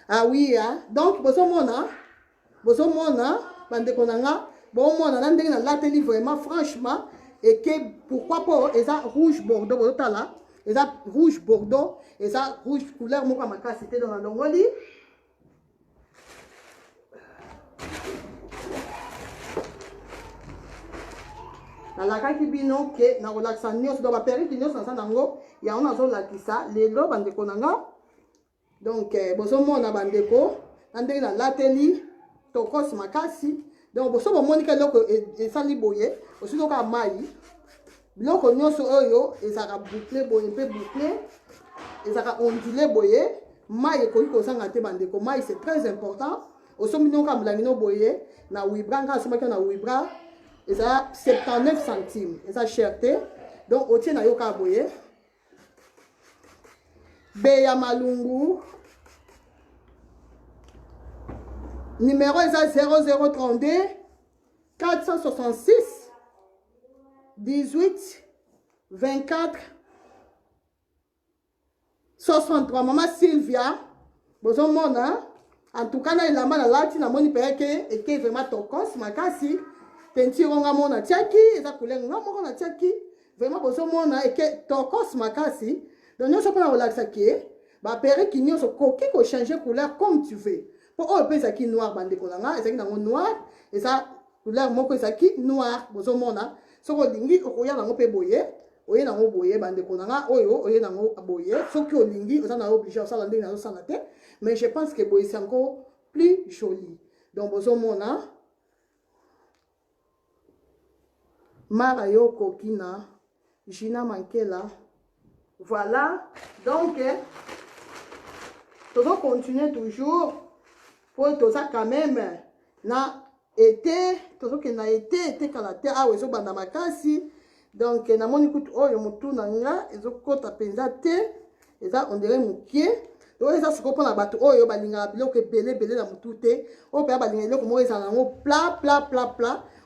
Ah oui, hein? Donc, bozo mona, bande konanga, bon mona, nandeng na lateli vraiment, franchement, et que pourquoi pas, et ça rouge bordeaux, bozo tala, et ça rouge bordeaux, et ça rouge couleur, moi, ma casse, c'était dans la longoli. La kaki bino ke na relaxa nyos do ba peri nyos na sanango ya ona zo lakisa lelo bandeko nanga. Donc bozo mona bandeko ande na lateli tokos makasi. Donc bozo bo monika loko e sali boye osi loka mai loko nyoso oyo ezaka boucler boye pe boucler ezaka ondulé boye mai ko ko sanga te bandeko mai c'est très important. Oso minoka mlangino boye na wibra nga asoma na wibra. Et ça 79 centimes et ça cherté. Donc au tien na yoka boye Beya Malungu numéro est à 0032 466 18 24 63. Maman Sylvia bozo mona en tout cas na ilamba na lati na moni peke et que vraiment tokos makasi tentiro nga mona tiaki eza couleur nga moko na tiaki vraiment bozo mona et que tokos makasi. Donc nous sommes pas relaxer qui ba pere ki nyonso koki ko changer couleur comme tu veux. Pour eux pesa ki noir bande kolanga ezaki nango noir et ça couleur moko ezaki noir bozo mona soko lingi okoya nango pe boye oye nango boye bande kolanga oyo oye nango boye soki olingi oza na obligé osala ndenge nazo sala te. Mais je pense que boye c'est encore plus joli. Donc bozo mona Marayo Kokina, Gina Mankela. Voilà. Donc, nous allons continuer toujours pour tout ça quand même. Na été, tout ça qui n'a été quand la terre a oiseau bandamakasi. Donc, na moni kutu oyo mutu nanga, ezo kota penza te. eza on dirait mokie oyo eza sikoyo mpona bato oyo balingaka biloko ebele ebele na motu te oyo mpenza balingaka eloko moko ezala nango pla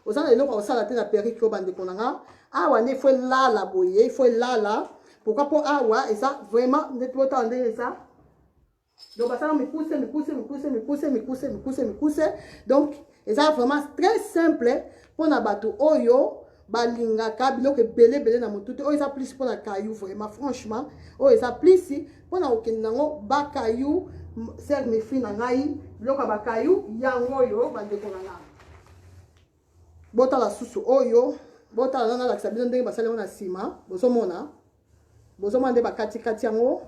oza na eloko akosala te na perike oyo bandeko na nga awa nde ifo elala boye ifo elala pourquoi mpo awa eza vraiment ndeti botala ndenge eza donc basala mikuse donc eza vraiment très simple mpona bato oyo balingaka biloko ebele na motu te oyo eza plus mpona kayu vraiment franchement oyo eza plus mpona kokende nango bakayu ser mefi na ngai biloko ya bakayu yango oyo bandeko na nga botala susu oyo botala nana lakisa bino ndenge basali yango na nsima bozomona nde bakatikati yango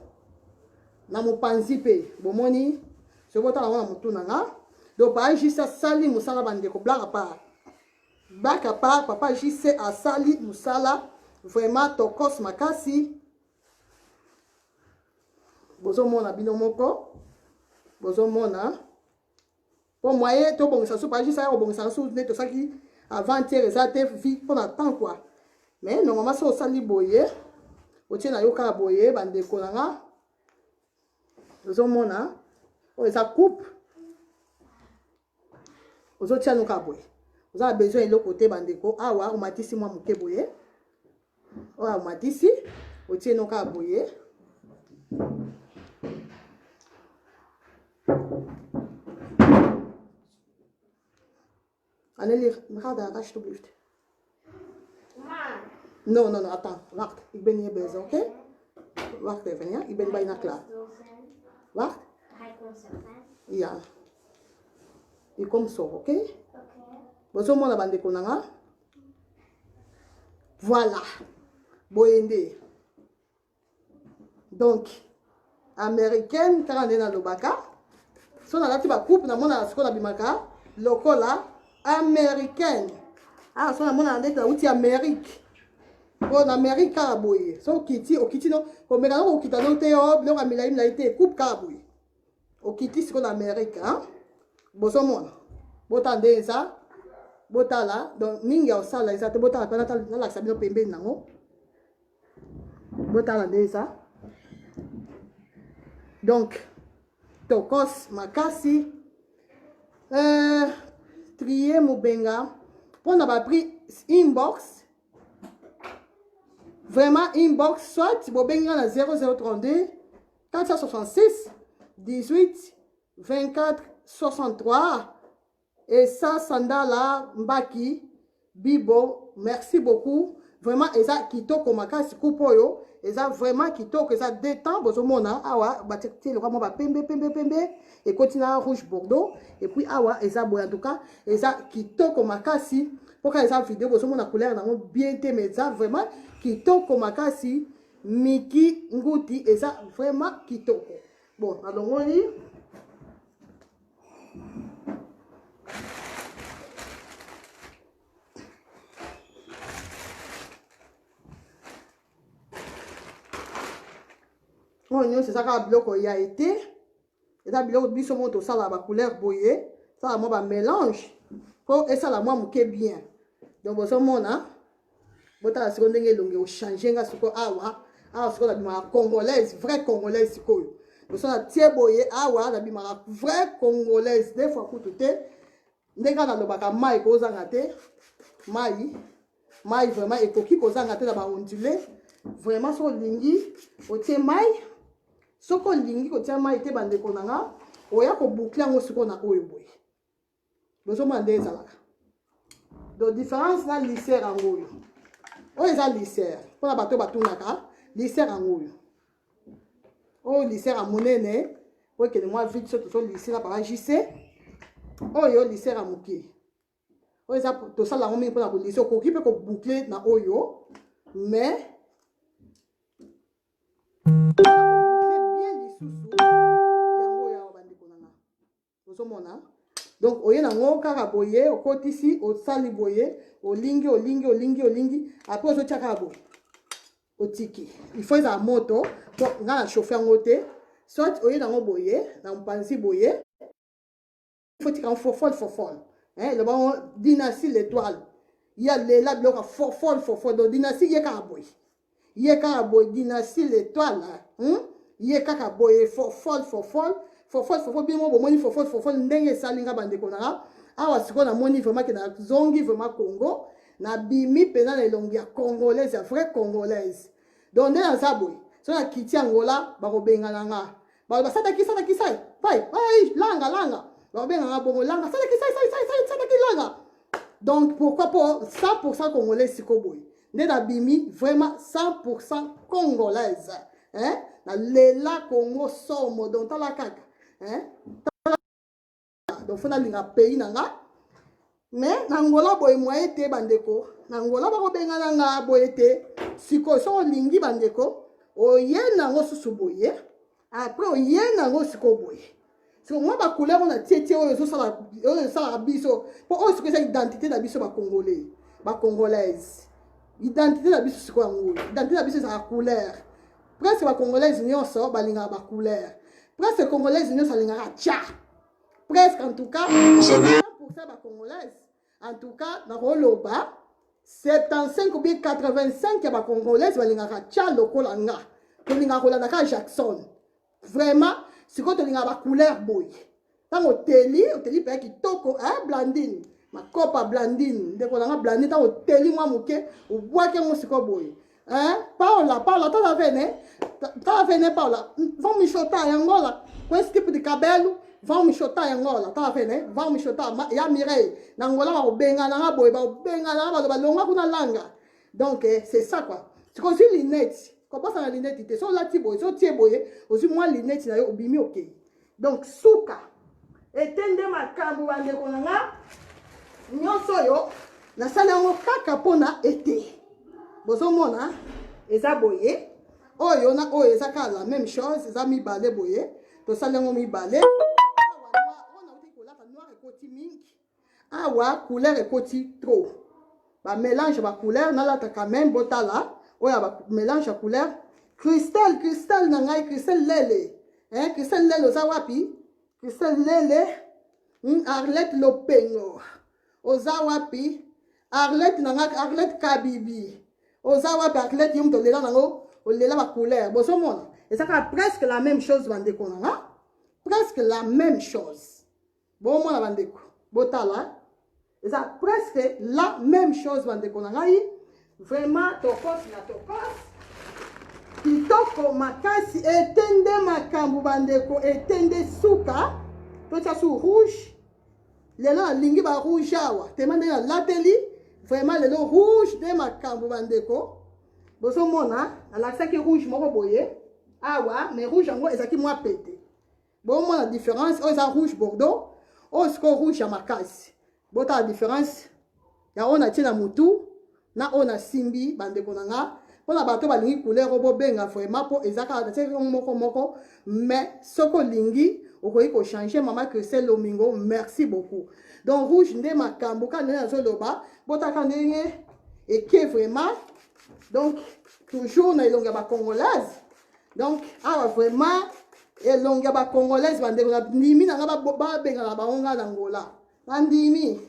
na mopanzi mpe bomoni so botala yango na motu na nga donc papa jise asali mosala bandeko black à part papa jise asali mosala vraiment tokos makasi bozomona bino moko bozomona po moye tobongisa so papa jise aya kobongisa so nde tosaki avant-hier eza te vi mpona temps quoi mais normalement so osali boye otie na yo kaka boye bandeko na nga ozomona oyo eza coupe ozotia no kaka boye oza na besoin eloko te bandeko awa omatisi mwa moke boye oyo omatisi otie no kaka boye Anneli, regarde, alsjeblieft. Non, attends, wacht. Ik ben hier bezig, oké? Wacht even, ja? Ik ben bijna klaar. Wacht. Ja. Je komt zo, oké? Bozomona bandeko nanga. Voilà. Boyende. Donc, américaine, karande na lobaka. So na lati ba coupe na mona sikola bimaka. Lokola américaine. Ah, so na mona ndeka uti Amérique. Bon, Amérique ka boye. So okiti no, ko meka no okita no te yo, biloko milai milai te coupe ka boye. Okiti sikola Amérique, hein? Bozomona. Botande eza. Botala, donc mingi ya osala eza te botala pana na lakisa bino pembeni nango. Botala nde eza. Donc tokos makasi trier mobenga mpona bapri inbox vraiment inbox soit bobenga na 0032 466 18 24 63 et ça sandala mbaki bibo merci beaucoup vraiment eza kitoko makasi kupoyo eza vraiment kitoko eza détend bozomona awa batie le mo ba pembe et continue rouge bordeaux et puis awa eza boya en tout cas eza kitoko makasi poka eza vidéo bozomona couleur nango bien te mais eza vraiment kitoko makasi miki nguti eza vraiment kitoko bon alongoli c'est ça que biloko ya été et ça biloko biso moto ça la ba couleur boyé ça moi ba mélange pour et ça la moi moké bien donc boso mona bota seconde ngelo nge changer nga siko awa siko la bima congolaise vraie congolaise siko boso na tie boyé awa la bima vraie congolaise des fois ku tout ndenga na lobaka mai ko zanga te mai vraiment ekoki ko zanga te na ba ondulé vraiment so lingi o tie mai soko lingi ko tia mai te bandeko nanga oya ko boucler ngo siko na oyo boye bozo mande ezalaka donc différence na lycée rango yo oyo eza lycée pona bato batunaka lycée rango yo oyo lycée a monene oyo kende mwa vite so to lycée na papa JC oyo lycée a mokie oyo eza to sala ngo mingi pona ko lycée ko kipe ko boucler na oyo mais donc oye nango kaka boye okotisi osali boye olingi après ozotia kaka boye otiki il faut eza moto po nga na chauffe yango te soit oye nango boye na mpanzi boye il faut tika fofol hein le bon dynastie l'étoile il y a lela biloko fofol donc dynastie ye kaka boye dynastie l'étoile hein ye kaka boye fofol bien mo bomoni fofol ndenge salinga bandeko na awa siko na moni vraiment que na zongi vraiment Congo na bimi pena na elongi ya congolaise ya vraie congolaise donc nde naza boye so na kiti Angola bakobengana nga basataki sai vai langa bakobengana bongo langa sataki langa donc pourquoi pas 100% congolais siko boye nde na bimi vraiment 100% congolaise hein na lela Congo somo donc tala kaka hein donc faut na linga pays nanga mais na Angola boye moye te bandeko na Angola bakobengana nga boye te siko so lingi bandeko oye nango susu boye après oye nango siko boye siko moi ba couleur on a tietie oyo sala biso po oyo siko eza identité na biso ba congolais ba congolaise identité na biso siko yango identité na biso eza couleur presque ba congolaise nyonso balinga ba couleur presque congolaise nyonso alingaka tcha presque en tout cas 100% ba congolaise en tout cas na roloba 75 ou bien 85 ya ba congolaise balingaka tcha lokola nga tolinga kolanda ka Jackson vraiment siko tolinga ba couleur boy tango oteli pe kitoko blandine makopa blandine ndeko nanga blandine tango oteli mwa moke obwaki ngo siko boy Paula tala vene Paula vão me chutar em Angola com esse tipo de cabelo vão me chutar em Angola tala vene vão me chutar ya mirei na Angola ba benga na boy ba benga na ba longa kuna langa donc c'est ça quoi c'est comme si linette comment ça la linette te so la tiboy so tieboye aussi moi linette na yo obimi ok donc suka etende makambo bande konanga nyonso yo na sala ngo kaka pona été bozomona eza boye oyo na oyo eza ka la même chose eza mibale boye to sala ngo mibale on a dit que la noir ekoti mingi awa couleur ekoti trop ba mélange ba couleur na la ta quand même botala oya ba mélange ya couleur cristal na ngai cristal lele cristal lele oza wapi cristal lele Arlette Lopengo oza wapi Arlette na ngai Arlette Kabibi oza wapi Arlette yum to lela nango olela ba couleur bozomona ezaka presque la même chose bandeko nanga presque la même chose bomona bandeko botala eza presque la même chose bandeko nanga vraiment tokos na tokos kitoko makasi etende makambo bandeko etende suka totia su rouge lelo alingi ba rouge awa temande na lateli vraiment lelo rouge de makambo bandeko bozomona alakisaki rouge moko boye awa mais rouge yango ezaki mwa pete bomona différence oyo eza rouge bordeaux oyo siko rouge ya makasi botala différence ya oyo natie na mutu na ona simbi bandeko nanga pona bato balingi couleur obo benga vraiment po ezaka na teke moko mais soko lingi okoki ko changer mama que c'est lomingo merci beaucoup donc rouge nde makambo ka na zo loba botaka ndenge et vraiment donc toujours na elonga ba congolaise donc awa vraiment elonga ba congolaise bandeko na ndimi na ba benga na bango na Angola bandimi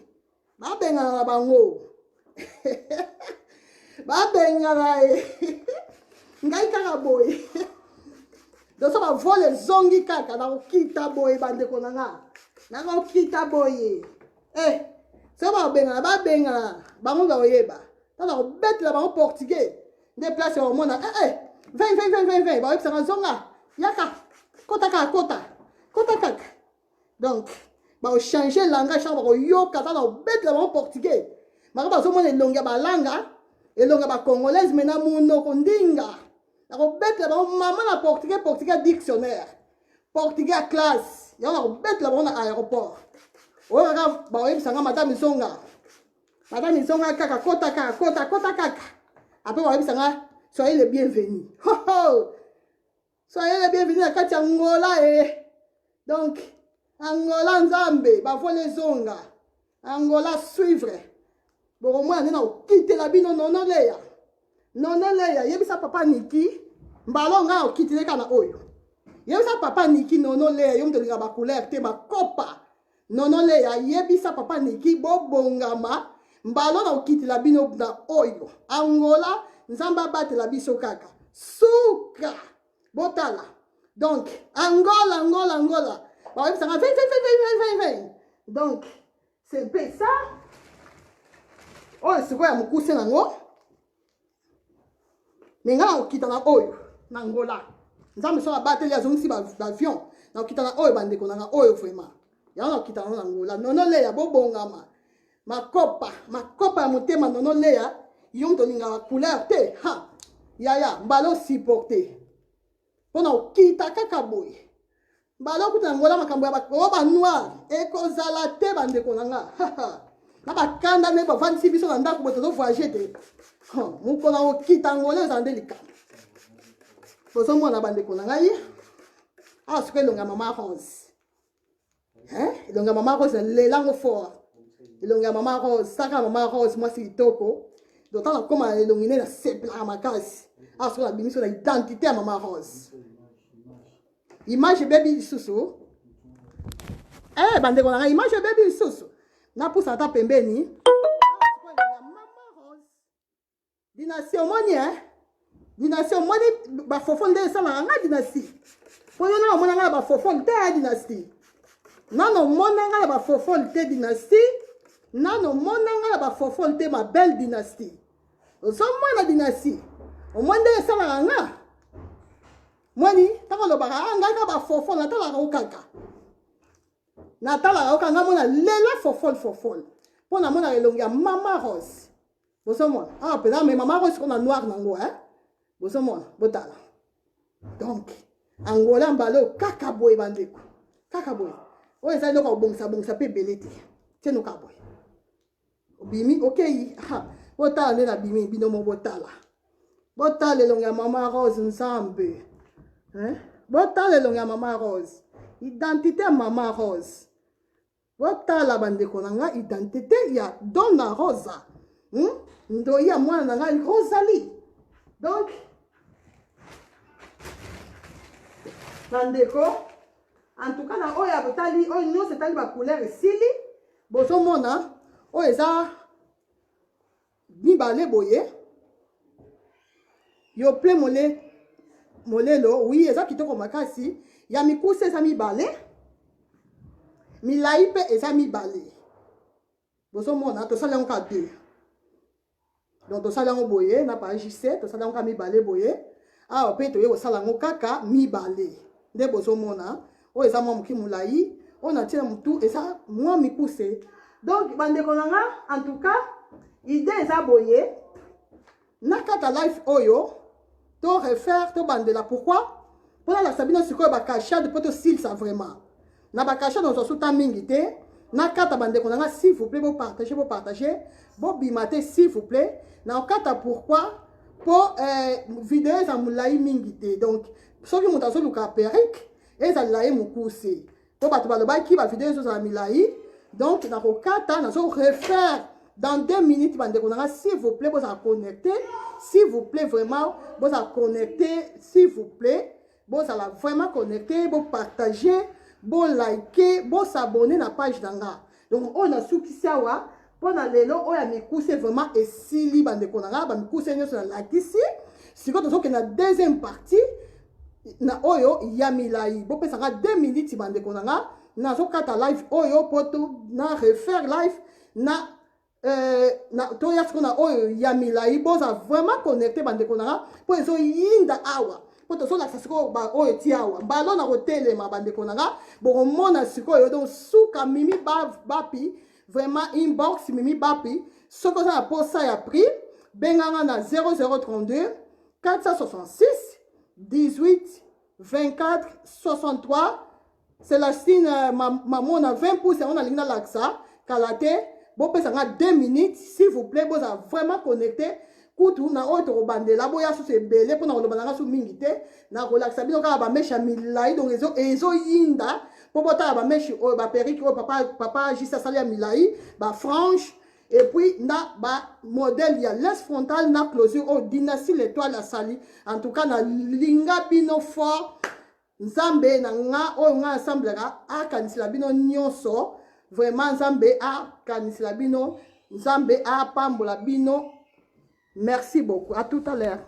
ba benga na bango babengana ngai kaka boye doso bavole zongi kaka nakokita boye bandeko nanga nakokita boye so babengana bango baoyeba tala kobetela bango portugais nde place omona 20 baoyebisaka zonga yaka kota kaka donc baochange langage tango bakoyoka tala kobetela bango portugais maka bazomona elongi ya balanga elongi ya bacongolaise me na munoko ndinga nakobetela bango mama na portugais dictionnaire portugais ya classe yango nakobetela bango na aéroport oyo kaka baoyebisanga madame izonga kaka kota kaka apres baoyebisanga soyez le bienvenu soyez le bienvenu na kati ya Angola donc Angola nzambe bavole ezonga Angola suivre bokomona nde na okitela bino nono leya yebisa papa Niki mbalo nga okitile kana oyo yebisa papa Niki nono leya yo mtolinga bacouleur te bakopa nono leya yebisa papa Niki bobongama mbalo na okitela bino na oyo Angola nzamba batela biso kaka suka botala Donc, Angola. Bah, ça va 20. Donc, c'est un peu ça. Oh, c'est quoi, mon cousin nango? Mais là, on quitte en Oyo, Angola. Nous avons sur la bataille, il y a un avion. Nous quitte en Oyo, bande qu'on a Oyo vraiment. Il y a un quitte en Angola. Non, non, là, bon, ma copa, à monter, ma non, là, ils ont donné la couleur, ha. Ya, ballon supporté. Pendant quitte à Kakaboy. Ballon qu'on a Angola, ma camboya, roba noir, et qu'on a la tête, bande qu'on a. Na bakanda ne bavandisi biso na ndako boto voyager te mokona okita ngolo eza ndelika bozomona bandeko na ngai awa soki elonga mama rose elonga mama rose lelango fort elonga mama rose saka mama rose mwasi kitoko d'autant nakoma elongi nde nasepelaka makasi awa soki nabimiso na identité ya mama rose image ebebi lisusu bandeko na ngai image ebebi lisusu na pousse ata pembeni mama rose dynastie omoni dynastie omoni bafofo nde esalaka nga dynastie po yo na omona nga na bafofo te ya dynastie nano omona nga na bafofo te dynastie nano omona nga na bafofo te ma belle dynastie ozomona dynastie omoni nde esalaka nga moni ntango olobaka ngai na bafofo natalaka okaka natala okanga mona lela fofol pona mona elongi ya mama rose bosomona pena mais mama rose kona noir nango bosomona botala donc angola mbalo kaka boye bandeko kaka boye oyo eza eloko obongisa pe ebele te tienuka boye obimi okei botala nde nabimi bino mo botala elongi ya mama rose nzambe botala elongi ya mama rose identité ya mama rose botala bandeko na nga identité ya dona rosa ndoyi ya mwana na ngai rosalie donc bandeko en tout cas na oyo ya botali oyo nyonso etali bacouleur esili bozomona oyo eza mibale boye yo ple molelo oui eza kitoko makasi ya mikuse eza mibale milai mpe eza mibale bozomona tosala yango ka 2 donc tosala yango boye na page C tosala yango ka mibale boye awa mpe toye kosala yango kaka mibale nde bozomona oyo eza mwa moki molai oyo natina motu eza mwa mikuse donc bandeko na nga en tout cas idée eza boye na kata life oyo to refaire to bandela pourquoi mpona lakisa bino sikoyo bakashade mpo tosilisa vraiment na bakashade ozwasuta mingi te na kata bandeko na nga s'il vous plaît bopartage bobima te s'il vous plaît na okata pourquoi po video eza molai mingi te donc soki moto azoluka perike ezalila ye mokuse po bato balobaki bavideo ezozala milai donc nakokata nazo refaire dans 2 minutes bandeko na nga s'il vous plaît bozala connecté s'il vous plaît vraiment bozala connecté s'il vous plaît bozala vraiment connecté bopartager boliker bosabonner na page na nga donc oyo nasukisi awa mpona lelo oyo ya mikuse vraiment esili bandeko na nga bamikuse nyonso nalakisi sikoyo tozokende na deuxième partie na oyo ya milai bopesanga 2 minutes bandeko na nga nazokata live oyo po na refaire live na toya siko na oyo ya milai boza vraiment connecté bandeko na nga po ezoyinda awa po tozolakisa sikoyo oyo ti awa mbalo na kotelema bandeko na nga bokomona sikoyo donc suka mimi bapi vraiment inbox mimi bapi soki oza na posa ya prix benganga na 0032 466 18 24 63 Célestine maman na 20 pouces on a ligne laksa kalate bopesanga 2 minutes s'il vous plaît boza vraiment connecté kutu na oyo tokobandela boya susu ebele mpona kolobana su mingi te na kolakisa bino kaka bameshe milai donc ezoyinda mpo botala bameshe oyo baperike oyo papa juste asali ya milai bafranche et puis na bamodele ya les frontal na closure oyo dynastie l'étoile asali en tout cas na linga bino fort nzambe na nga oyo nga asamblaka akanisela bino nyonso vraiment nzambe akanisela bino nzambe apambola bino. Merci beaucoup. À tout à l'heure.